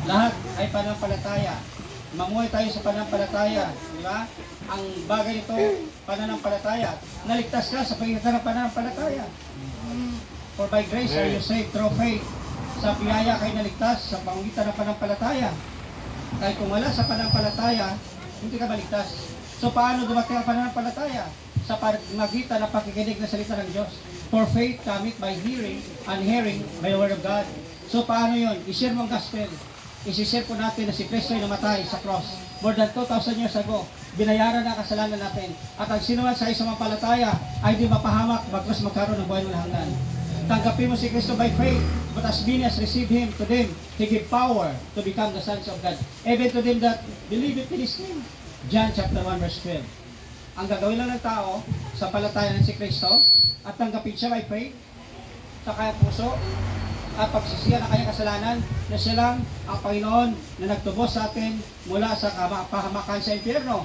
Lahat ay pananampalataya. Mamuhay tayo sa pananampalataya. Di ba? Ang bagay nito, pananampalataya. Naligtas ka sa pagitan ng pananampalataya. For by grace are you saved through faith. Sa biyaya kayo naligtas sa pamagitan ng pananampalataya. Kahit kung wala sa pananampalataya, hindi ka maligtas. So paano dumating ang pananampalataya? Sa pamagitan ng pakikinig na salita ng Diyos. For faith cometh by hearing, and hearing by the word of God. So paano yun? I-share mo ang gospel. I-share po natin na si Kristo ay namatay sa cross. More than 2,000 years ago, binayaran na kasalanan natin. At ang sinuman sa isang palataya ay di mapahamak, bagkus magkaroon ng buhay walang hanggan. Tanggapin mo si Kristo by faith, but as many as receive Him, to them, He give power to become the sons of God. Even to them that believe in His name. John chapter 1 verse 12. Ang gagawin lang ng tao sa palatayan ng si Kristo at tanggapin siya by faith sa kanyang puso at pagsisiya ng kanyang kasalanan na siya lang ang Panginoon na nagtubos sa atin mula sa pahamakan sa impyerno.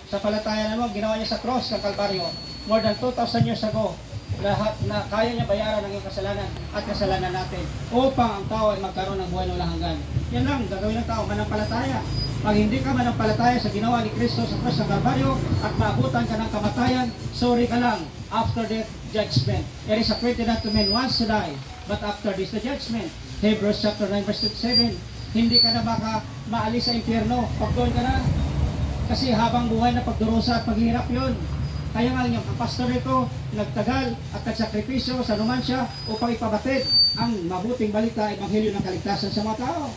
Sa palatayan mo, ginawa niya sa cross ng Kalbaryo more than 2,000 years ago. Lahat na kaya niya bayaran ng iyong kasalanan at kasalanan natin upang ang tao ay magkaroon ng buhay na walang hanggan. Yan lang, gagawin ng tao, manampalataya. Pag hindi ka manampalataya sa ginawa ni Kristo sa cross ng Kalbaryo at maabutan ka ng kamatayan, sorry ka lang, after death, judgment. It is appointed unto men once to die, but after this, the judgment. Hebrews chapter 9 verse 27. Hindi ka na baka maalis sa impyerno pag doon ka na. Kasi habang buhay na pagdurusa at paghihirap yun. Kaya nga yung pastor nito nagtagal at nagsakripisyo sa numansya upang ipabatid ang mabuting balita, ebanghelyo ng kaligtasan sa mga tao.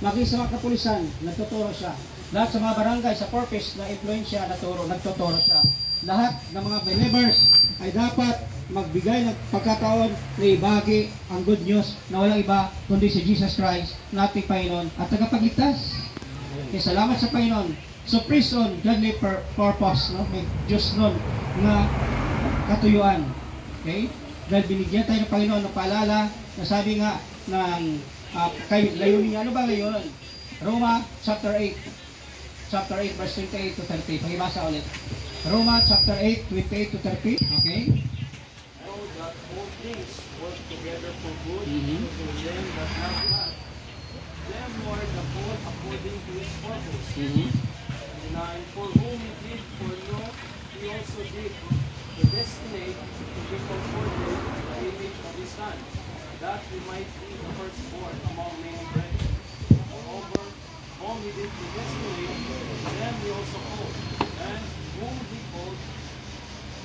Maging sa mga kapulisan, nagtuturo siya. Lahat sa mga barangay, sa purpose na influensya, nagtuturo siya. Lahat ng mga believers ay dapat magbigay ng pagkataon na ibahagi ang good news na walang iba kundi si Jesus Christ, na ating Panginoon at tagapagligtas. Kaya salamat sa Panginoon. So prison, godly purpose, no? May Diyos nun na katuyuan. Okay? Dahil binigyan tayo ng Panginoon ng paalala na sabi nga ng layunin niya. Ano ba layunin? Roma chapter 8. Chapter 8 verse 28 to 30. Pakibasa ulit. Roma chapter 8, 28 to 30. Okay? Know that all things work together for good to them that love God. Them who are the called according to His purpose. And for whom He did foreknow, He also did predestinate to be conformed to the image of His Son, that He might be the firstborn among many brethren. Moreover, whom He did predestinate, them He also called, and whom He called,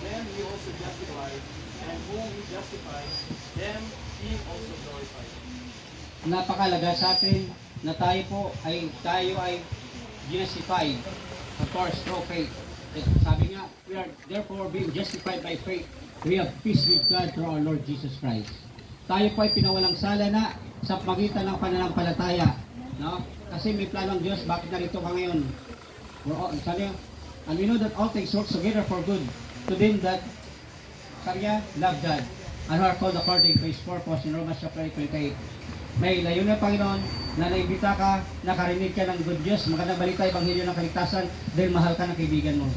them He also justified, and whom He justified, them He also glorified. Napakalaga sa atin na tayo ay justified, of course, through faith. Sabi nga, we are therefore being justified by faith. We have peace with God through our Lord Jesus Christ. Tayo po ay pinawalang sala na sa pagitan ng pananampalataya. No? Kasi may plano ng Diyos, bakit narito ka ngayon? Sabi nga, and we know that all things work together for good to them that love God and are called according to His purpose in Romans chapter 8:28. May layunin ng Panginoon na naimbita ka, nakarinig ka ng good news, magandang balita, ebanghelyo ng kaligtasan dahil mahal ka ng kaibigan mo.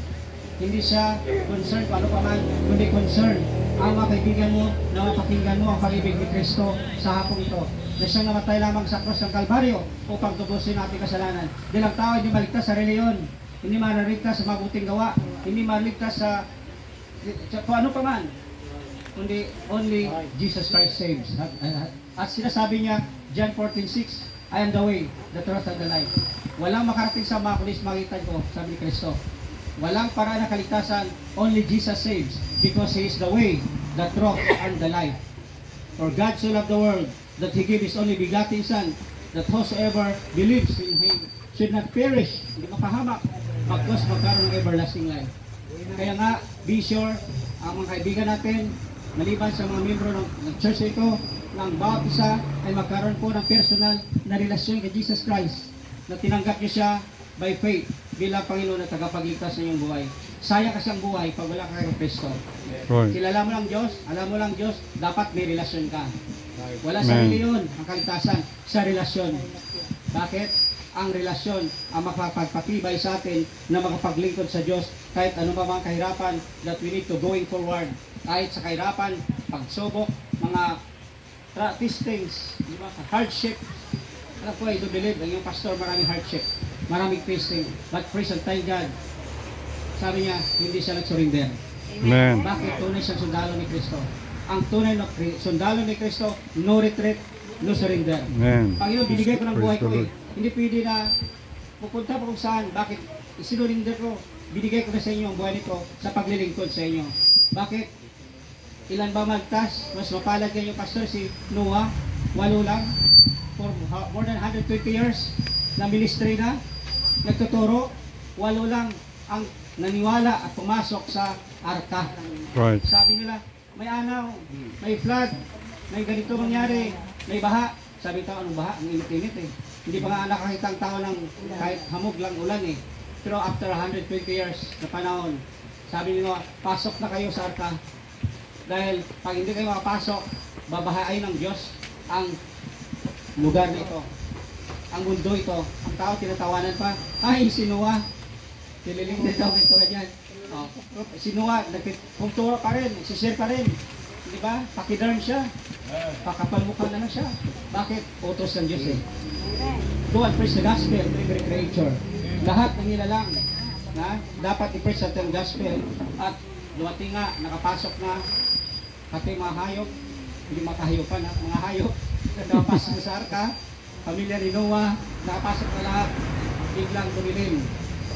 Hindi siya concerned kung ano pa man, kundi concerned ang mga kaibigan mo na mapakinggan mo ang pag-ibig ni Kristo sa hapong ito. Na siyang namatay lamang sa cross ng Kalbaryo upang tubusin ang ating kasalanan. Dahil ang tao hindi maligtas sa reliyon, hindi maligtas sa mabuting gawa, hindi maligtas sa kung ano pa man, kundi only Jesus Christ saves. At sinasabi niya, John 14:6, I am the way, the truth, and the life. Walang makarating sa mga kulis magitan ko, sabi ni Kristo. Walang paraan na kaligtasan, only Jesus saves, because He is the way, the truth, and the life. For God so loved the world, that He gave His only begotten Son, that whosoever believes in Him should not perish, hindi mapahamak, bagkus magkaroon ng everlasting life. Kaya nga, be sure, ang mga kaibigan natin, maliban sa mga membro ng church ito, ng bawat isa ay magkaroon po ng personal na relasyon kay Jesus Christ na tinanggap niyo siya by faith bilang Panginoon na tagapagligtas sa iyong buhay. Sayang kasi ang buhay pag wala ka kay Kristo. Right. Kilala mo lang Diyos, alam mo lang Diyos, dapat may relasyon ka. Wala sa reliyon ang kaligtasan, sa relasyon. Bakit? Ang relasyon ang makapagpatibay sa atin na makapaglingkod sa Diyos kahit ano pa mga kahirapan that we need to going forward. Kahit sa kahirapan, pagsubok, mga testings, hardship, Alam ko, I do believe, ang yung pastor, maraming hardship, maraming facing, but praise and thank God. Sabi niya, hindi siya nag-surrender. Amen. Bakit? Tunay siyang sundalo ni Kristo. Ang tunay na sundalo ni Kristo, no retreat, no surrender. Amen. Panginoon, binigay ko ng buhay Praise ko the eh. Hindi pwede na pupunta pa kung saan. Bakit? Isinurinder ko. Binigay ko na sa inyo ang buhay nito sa paglilingkod sa inyo. Bakit? Ilan ba magtas? Mas mapalad kayo, Pastor, si Noah. 8 lang. For more than 120 years na ministry na. Nagtuturo. 8 lang ang naniwala at pumasok sa arka. Right. Sabi nila, may anaw, may flood, may ganito mangyari, may baha. Sabi tao, anong baha? Ang init-init eh. Hindi pa nga nakakita ang tao ng kahit hamog lang ulan eh. Pero after 120 years na panahon, sabi nila, pasok na kayo sa arka. Dahil pag hindi kayo makapasok, babahain ng Diyos ang lugar na ito. Ang mundo ito. Ang tao tinatawanan pa, ay si Noah. Tililing na daw ito yan. Oh, si Noah, nagpupturo pa rin, nagsishare pa rin. Di ba? Pakidarn siya. Pakapalmukha na lang siya. Bakit? Utos ng Diyos eh. Go and preach the gospel to every creature. Lahat ng nilalang na dapat i-preach ang gospel. At dumating nga, nakapasok na pati mga hayop, hindi makahayopan ha, mga hayop, nakapasok sa arka, pamilya ni Noah, nakapasok na lahat, biglang dumilim.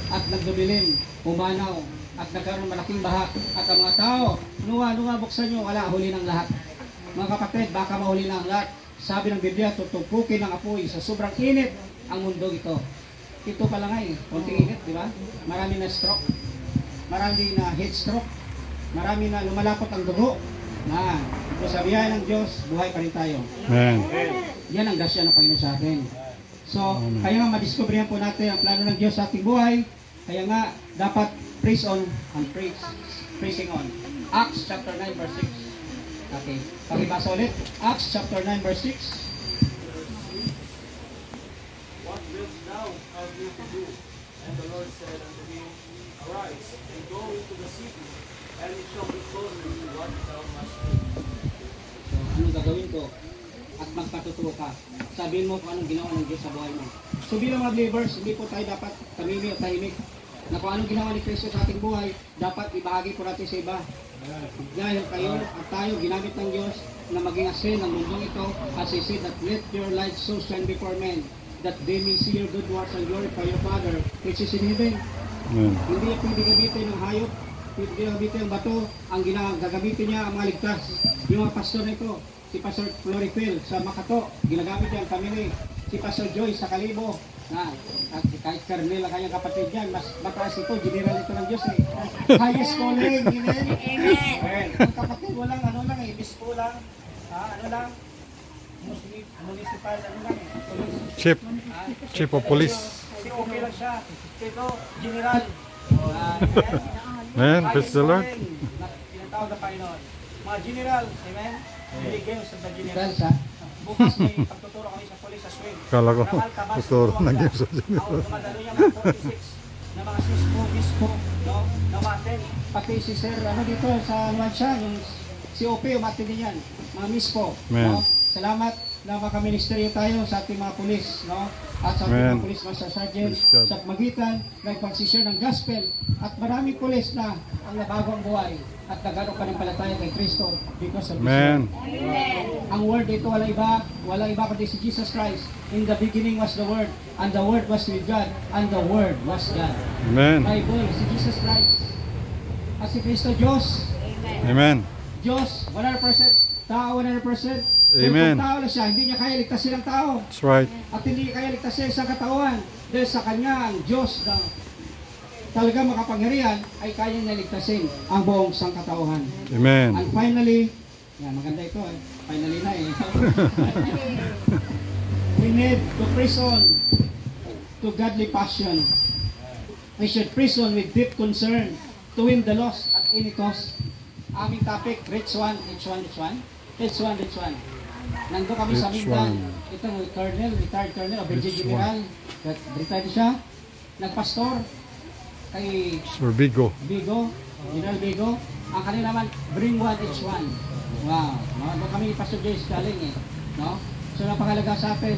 At nagdumilim, umanaw, at nagkaroon malaking baha. At ang mga tao, Noah, buksan nyo, wala, huli ng lahat. Mga kapatid, baka mahuli ng lahat. Sabi ng Biblia, tutupukin ng apoy sa sobrang init ang mundo ito. Ito pala nga eh, konting init, di ba? Marami na stroke, marami na heat stroke, marami na lumalapot ang dugo. Na, kung sabihan ng Diyos, buhay pa rin tayo. Amen. Yan ang gasya ng Panginoon sa atin. So, kaya nga madiscoveryan po natin ang plano ng Diyos sa ating buhay. Kaya nga, dapat praise on and praising on. Acts chapter 9 verse 6. Okay, pakibasa ulit. Acts chapter 9 verse 6. What wilt thou have me to do? And the Lord said unto him, Arise, and go into the city, and it shall be told thee what thou must do. So, anong gagawin ko? At magpatuturo ka. Sabihin mo kung anong ginawa ng Diyos sa buhay mo. So bilang mga believers, hindi po tayo dapat tamimi o tahimik. Na kung anong ginawa ni Kristo sa ating buhay, dapat ibahagi po natin sa iba. Dahil kayo at tayo ginamit ng Diyos na maging asin ng mundong ito, as He said that let your light so shine before men, that they may see your good works and glorify your Father which is in heaven. Amen. Hindi niya pwede gamitin ng hayop, pwede gamitin ng bato, ang gagamitin niya ang mga ligtas. Yung mga pastor na ito, si Pastor Florifil sa Makato, ginagamit niya ang family. Si Pastor Joy sa Kalibo, at kahit Carmel ang kanyang kapatid yan, mas mataas ito, general ito ng Diyos eh. Highest calling, amen? Amen. Ang kapatid, walang ano lang eh, bispo lang, ano lang, municipal, ano lang eh, police. Chief of police. Si okay lang siya, ito, general. Amen. Praise the Lord. Tinatawag na Panginoon. Mga general, amen? Biligyan sa general. Bukas may pagtuturo kami sa police as well. Kala ko, tuturo ng Diyos sa general. Dumadalo niya mga 46 na mga bispo, no? Namaten. Pati si Sir, ano dito sa Luansya, yung COP, umatin din yan. Mga mispo, no? Salamat na makaministeryo tayo sa ating mga pulis, no? At sa ating mga pulis master sergeant, sa magitan ng pagsishare ng gospel. At maraming pulis na ang nabago ang buhay at nagano pa ng palataya kay Kristo because of Amen. Ang word ito wala iba kundi si Jesus Christ. In the beginning was the Word, and the Word was with God, and the Word was God. Amen. Bible, si Jesus Christ. At si Kristo Diyos. Amen. Diyos, 100%. Tao, 100%. Amen. Kung tao na siya, hindi niya kaya ligtasin ang tao. That's right. At hindi kaya ligtasin sa katawan. Dahil sa Kanya, ang Diyos na talaga makapangyarihan ay kaya niya ligtasin ang buong sangkatauhan. Amen. And finally, yan, maganda ito eh. Finally na eh. We need to press on to godly passion. We should press on with deep concern to win the lost at any cost. Aming topic, rich one. Nandun kami sa Mindan. Ito, retired colonel, o Brigadier General. Retired siya. Nagpastor kay Sir Bigo. General Bigo. Ang kanila naman, bring one each one. Wow. Doon kami Pastor Jace galing eh. No? So napakalaga sa atin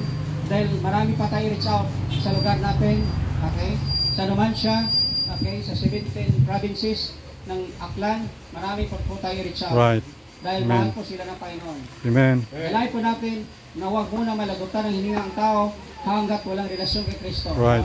Dahil marami pa tayo reach out sa lugar natin, okay? Sa Numancia, okay? Sa 17 provinces ng Aklan, marami pa po tayo reach out. Right. Dahil Amen. mahal po sila ng Panginoon. Amen. Kailangan po natin na huwag muna malagutan ng hininga ang tao hanggat walang relasyon kay Kristo. Right.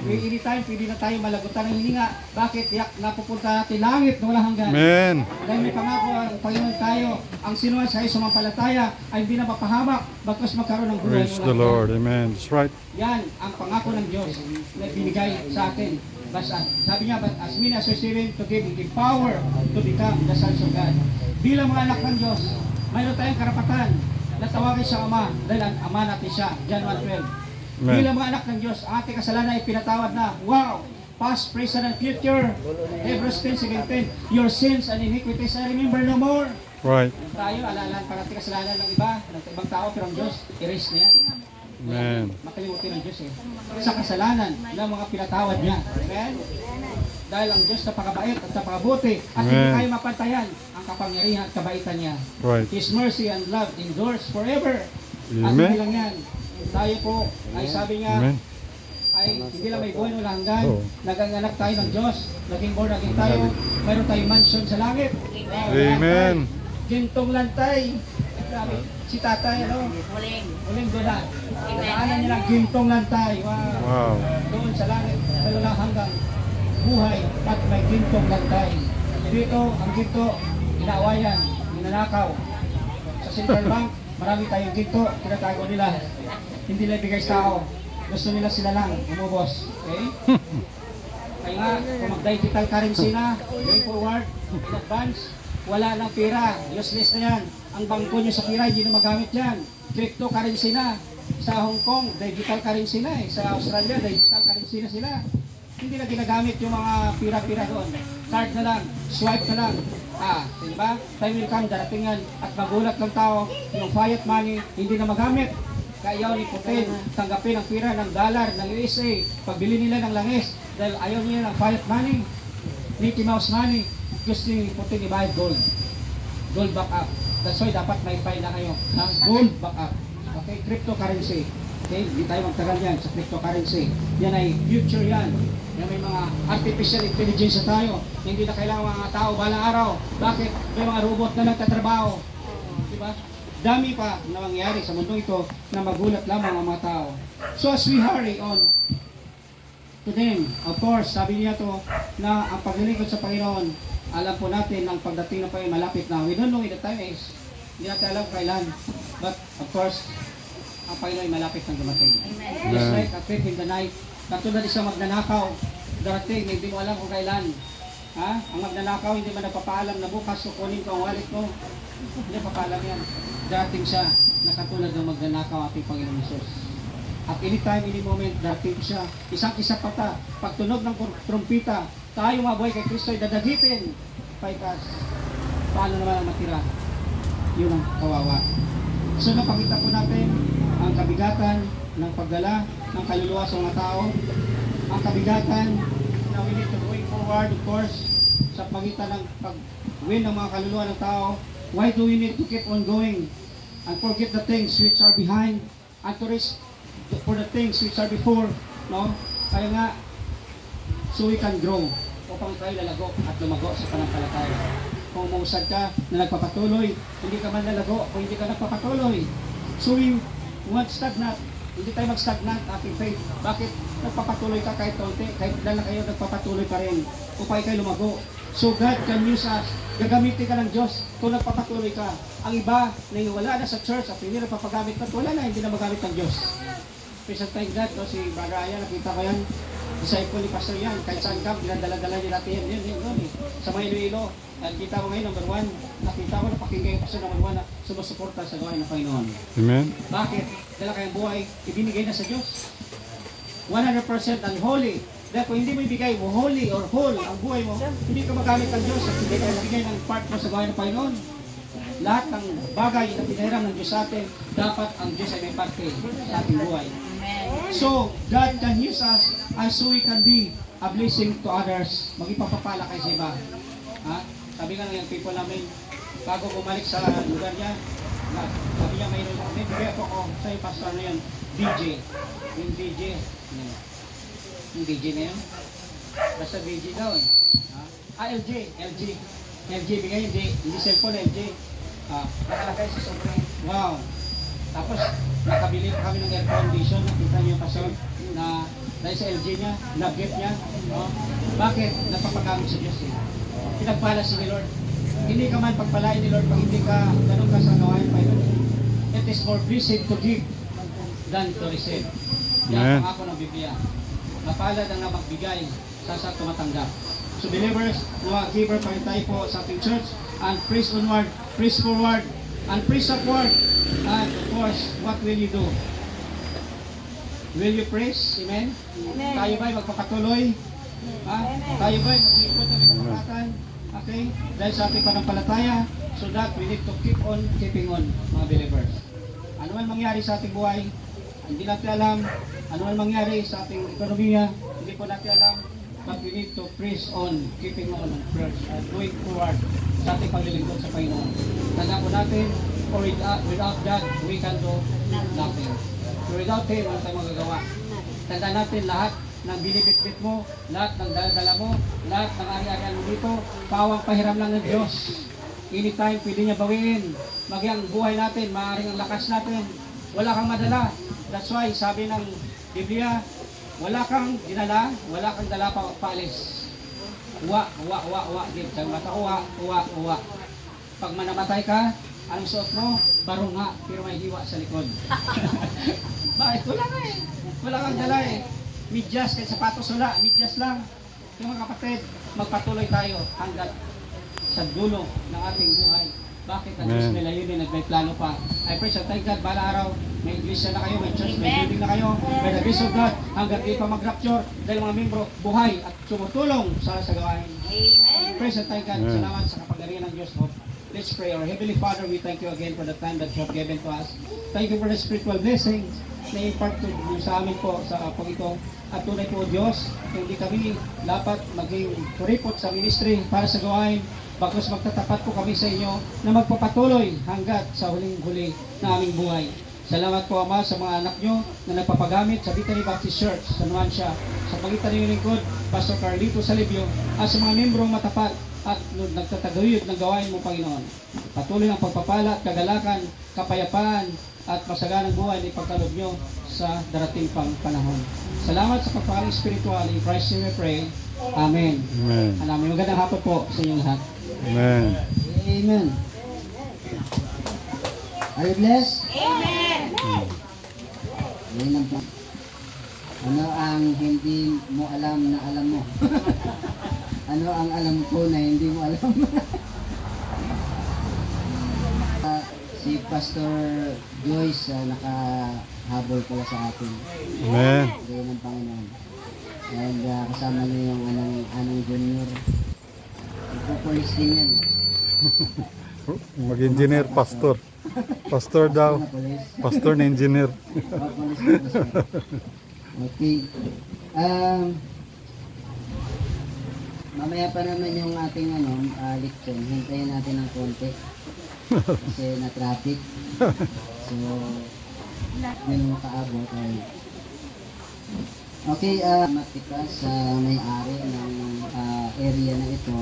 Anytime, pwede na tayo malagutan ng hininga. Bakit? Napupunta natin langit na walang hanggan. Amen. Dahil may pangako ang Panginoon tayo, ang sinuman sa sumampalataya ay hindi na mapahamak, bagkus magkaroon ng buhay. Praise the Lord. Amen. That's right. Yan ang pangako ng Diyos na binigay sa atin. Basta, sabi niya, but as many as receiving to give the power to become the sons of God. Bilang mga anak ng Diyos, mayroon tayong karapatan na tawagin sa Ama dahil ang Ama natin siya, John 1:12. Amen. Bilang mga anak ng Diyos, ang ating kasalanan ay pinatawad na. Wow! Past, present, and future. Hebrews 10:17. Your sins and iniquities I remember no more. Right. Tayo, alalaan para natin kasalanan ng iba, ng ibang tao, pero ang Diyos, erase na yan. Amen. Makalimutin ng Diyos sa kasalanan ng mga pinatawad niya. Amen? Dahil ang Diyos napakabait at napakabuti at hindi Amen. kayo mapantayan ang kapangyarihan at kabaitan niya. Right. His mercy and love endures forever. At Amen. hindi lang yan. Tayo po ay sabi niya, Amen. ay hindi lang may buhay ng hanggan. Oo. Naganganak tayo ng Diyos. Naging born again tayo. Mayroon tayong mansion sa langit. Amen. Gintong lantay. Grabe. Si tatay, ano? Uling doon. Nagaanan niya ng gintong lantay. Wow. Wow. Doon sa langit. Mayroon na hanggang buhay at may gintong lantay. Dito, ang ginto, inaawayan, ninanakaw. Sa Central Bank, marami tayong ginto, tinatago nila. Hindi nila bigay sa tao. Gusto nila sila lang, umubos. Okay? Kaya nga, kung mag-digital currency na, going forward, in advance, wala nang pera. Useless na yan. Ang bangko nyo sa pera, hindi na magamit yan. Cryptocurrency na. Sa Hong Kong, digital currency na eh. Sa Australia, digital currency na sila. Hindi na ginagamit yung mga pira-pira doon. Card na lang, swipe na lang. Diba? Time will come, darating yan. At magulat ng tao, yung fiat money, hindi na magamit. Kaya ayaw ni Putin tanggapin ang pira ng dollar ng USA. Pagbili nila ng langis, dahil ayaw niya ng fiat money, Mickey Mouse money. Gusto ni Putin ibayad gold. Gold backup. That's why dapat may file na kayo ng gold backup. Okay, cryptocurrency. Okay, hindi tayo magtagal yan sa cryptocurrency. Yan ay future yan. Yan may mga artificial intelligence na tayo. Hindi na kailangan mga tao balang araw. Bakit? May mga robot na nagtatrabaho. Diba? Dami pa na mangyayari sa mundo ito na magulat lamang ang mga tao. So as we hurry on to them, of course, sabi niya to na ang paglilingkod sa Panginoon, alam po natin ang pagdating ng Panginoon malapit na. We don't know when the time is. Hindi natin alam kailan. But of course, ang Panginoon ay malapit ng dumating. Just like a thief in the night. Katulad isang magnanakaw, darating, hindi mo alam kung kailan. Ang magnanakaw, hindi man napapaalam na bukas kukunin ko ang wallet mo. Hindi papaalam yan. Darating siya na katulad ng magnanakaw ating Panginoon Jesus. At anytime, any moment, darating siya. Isang-isa pata. Pagtunog ng trumpita, tayo mga buhay kay Kristo ay dadagitin. Paikas. Paano naman ang matira? Yun ang kawawa. So napakita po natin ang kabigatan ng pagdala ng kaluluwa sa mga tao. Ang kabigatan na we need to going forward, of course, sa pagitan ng pag-win ng mga kaluluwa ng tao. Why do we need to keep on going and forget the things which are behind and to reach for the things which are before, no? Kaya nga, so we can grow upang tayo lalago at lumago sa pananampalataya. Kung mausad ka na nagpapatuloy, hindi ka man lalago kung hindi ka nagpapatuloy. So we won't stagnant. Hindi tayo mag-stagnant ating faith. Bakit? Nagpapatuloy ka kahit konti, kahit dala kayo nagpapatuloy pa rin upang kayo lumago. So God can use us. Gagamitin ka ng Diyos kung nagpapatuloy ka. Ang iba na wala na sa church at hindi nagpapagamit na, wala na, hindi na magamit ng Diyos. Present thank God, no? Si Brother Ayan, nakita ko yan. Disciple ni Pastor yan. Kahit saan ka, pinadala-dala niya natin yan. Yun, eh. Sa mga Iloilo. At kita ko ngayon, number 1. Nakita ko na pakinggan yung Pastor number 1 na sumusuporta sa gawain ng Panginoon. Amen. Bakit? Dala kayong buhay, ibinigay na sa Diyos. 100% unholy. Dahil kung hindi mo ibigay mo holy or whole ang buhay mo, hindi ka magamit ng Diyos at hindi ka ibigay ng part mo sa gawain ng Panginoon. Lahat ng bagay na pinahiram ng Diyos sa atin, dapat ang Diyos ay may parte sa ating buhay. So, God can use us as so we can be a blessing to others. Magipapapala kayo sa iba. Sabi nga ng people namin, bago bumalik sa lugar niya, Sabi niya mayroon, may bigay ako sa yung pastor na yun, DJ. Yung DJ. Yung DJ na yun. Basta DJ daw eh. LG. LG, bigay hindi cellphone, LG. Nakalagay sa sobrang. Wow. Tapos, nakabili pa kami ng air condition. Nakita niyo yung pastor na dahil sa LG niya, nag-gift niya. Bakit? Napapagamit sa Diyos eh. Pinagpala si Lord. Hindi ka man pagpalain ni Lord pag hindi ka ganun ka sa gawain pa yun. It is more blessed to give than to receive. Yan ang ako ng Biblia. Mapalad ang magbigay sa tumatanggap. So believers, mga giver pa rin tayo po sa ating church. And praise onward, praise forward, and praise upward. And of course, what will you do? Will you praise? Amen? Amen. Tayo ba'y magpapatuloy? Tayo ba'y maglingkod ng kapatatan? Okay? Dahil sa ating panampalataya, so that we need to keep on keeping on, mga believers. Ano man mangyari sa ating buhay, hindi natin alam. Ano man mangyari sa ating ekonomiya, hindi po natin alam. But we need to praise on, keeping on, going forward sa ating paglilingkod sa Panginoon. Tanda po natin, or without God, we can do nothing. So without Him, wala tayong magagawa. Tanda natin lahat ng binibitbit mo, lahat ng dala mo, lahat ng ari-arian mo dito, pawang pahiram lang ng Diyos. Anytime pwede niya bawiin. Magyang buhay natin, maaaring ang lakas natin. Wala kang madala. That's why sabi ng Biblia, wala kang dinala, wala kang dala pa paalis. Uwa. Diyan mata, uwa. Pag manamatay ka, anong suot mo? Barunga, pero may hiwa sa likod. Bakit? Wala ka eh. Wala kang dala eh. Midyas, kahit sapatos wala, midyas lang. Yung mga kapatid, magpatuloy tayo hanggat sa dulo ng ating buhay. Bakit ang Diyos nila yun may plano pa? I pray sa thank God, bala araw, may iglesia na kayo, may church, may building na kayo, may the grace of God, hanggat di pa mag-rapture, dahil mga membro, buhay at tumutulong sa gawain. Amen. Pray sa thank God, salamat sa kapagalingan ng Diyos. Let's pray. Our Heavenly Father, we thank you again for the time that you have given to us. Thank you for the spiritual blessings na impart to sa amin po sa pag ito. At tunay po Diyos, hindi kami dapat maging kuripot sa ministry para sa gawain. Bagkus magtatapat po kami sa inyo na magpapatuloy hanggat sa huling-huli na aming buhay. Salamat po Ama sa mga anak nyo na nagpapagamit sa Victory Baptist Church sa Nuancia, sa pagitan ng lingkod, Pastor Carlito Salibio, at sa mga membrong matapat at nagtataguyod ng gawain mo, Panginoon. Patuloy ang pagpapala at kagalakan, kapayapaan, at masaganang buhay na ipagkaloob nyo sa darating pang panahon. Salamat sa pagpapakaling spiritual. In Christ's name we pray. Amen. Amen. Amen. Magandang hapon po sa inyong lahat. Amen. Amen. Are you blessed? Amen. Yan lang po. Ano ang hindi mo alam na alam mo? Ano ang alam ko na hindi mo alam? Si Pastor Joyce nakahabol pala sa atin. Amen. Gaya ng Panginoon. And kasama niyo yung anong junior. Nagpo-police din yan. Mag-engineer, pastor. Pastor daw. Pastor na engineer. Okay. Mamaya pa naman yung ating leksyon. Hintayin natin ng konti. Kasi na-traffic. So, may makaabot. Okay, matika sa may-ari ng area na ito.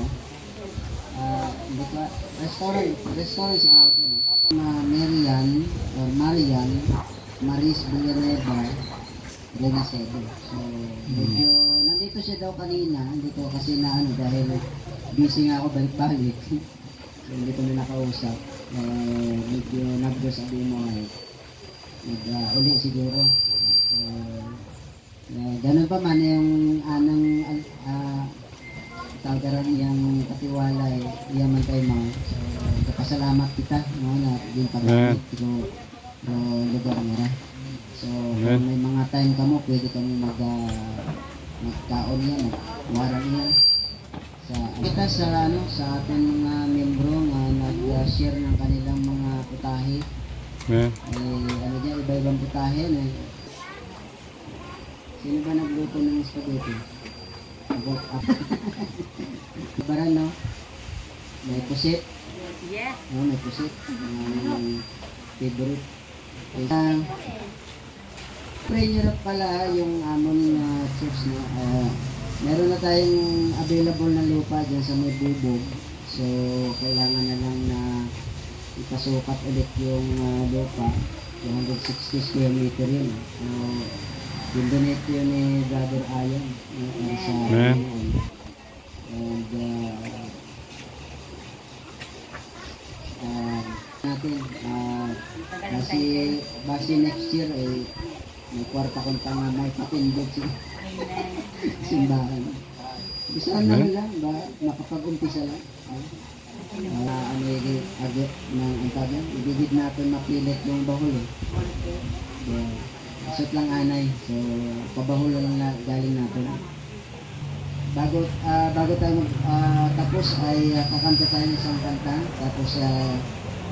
Restaurant siguro ito. Marian Maris Villanueva Renacedo. So, medyo nandito siya daw kanina. Nandito kasi dahil busy nga ako balik-balik. So, hindi ko na nakausap. Medyo nag-sabi mo ngayon. Uli siguro. So, ganun pa man yung tawagaran yung katiwala iyaman kayo mga. So, kapasalamat kita na din pag-ibig ko lugar nila. So, kung may mga time ka mo, pwede kami magkaon yan, magwarang yan. Kita sa ating mga membro na nag-share ng kanilang mga putahe. Iba-ibang putahe. Sino ba nagluto ng spaghetti? Baran, no? May pusit. Yes. May pusit. favorite. Prayer pala yung amon church na meron na tayong available na lupa dyan sa may bubog. So, kailangan na lang na ipasukat ulit yung lupa. 260 square meter yun. Dinonate yun ni Brother Ayon para sa Panginoon. And natin, basi next year ay may kwarta kong tanga, may patindog simbahan. Isa naman lang ba, makapag-umpisa lang. Ano yung agit ng antagan, ibigid natin mapilit yung bahol eh. Isot lang anay, so pabahol lang na galing natin. Bago tayo tapos ay kakanta tayo ng isang kanta, tapos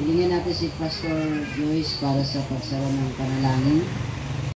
hilingin natin si Pastor Joyce para sa pagsara ng panalangin.